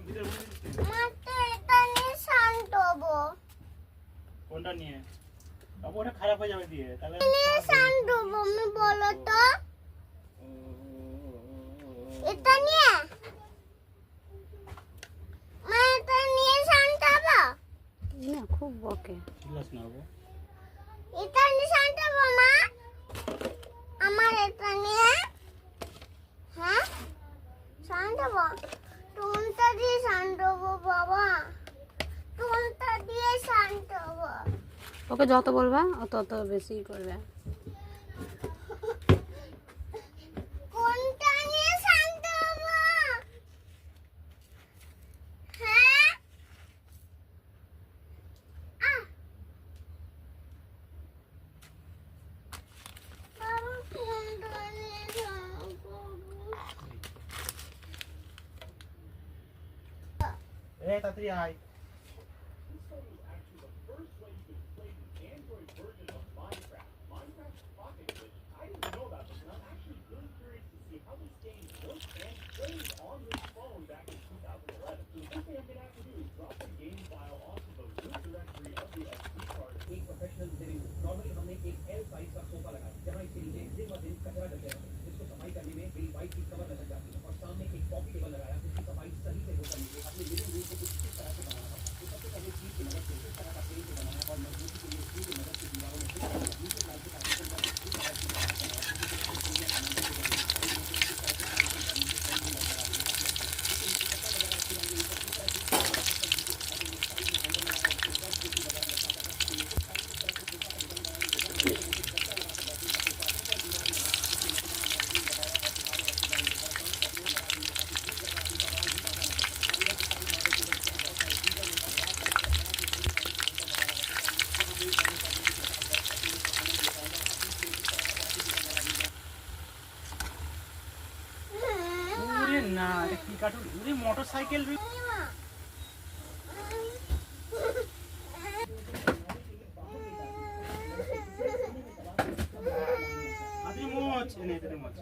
মাত্র এটা নিয়ে শান্ত হবো। কোনটা নিয়ে? বাবু ওটা খারাপ হয়ে যাবে দিয়ে। তাহলে নিয়ে শান্ত হবো আমি বলো তো। এটা নিয়ে মা এটা নিয়ে শান্ত হবো। না খুব বকে। চিল্লাস না বাবু। এটা নিয়ে শান্ত হবো মা। আমার এটা নিয়ে হ্যাঁ শান্ত হবো। টুনটা দিয়ে শান্ত হবো বাবা। টুনটা দিয়ে শান্ত হবো। ওকে যত বলবা তত বেশি করবে। কোনটা নিয়ে শান্ত হবো? হ্যাঁ বাবা কোনটা নিয়ে শান্ত হবো? এই তাড়াতাড়ি আয়। ওরে না, এটা কি কার্টুন? ওরে মোটরসাইকেল রে। আদি মোচ এনে দে মোচ।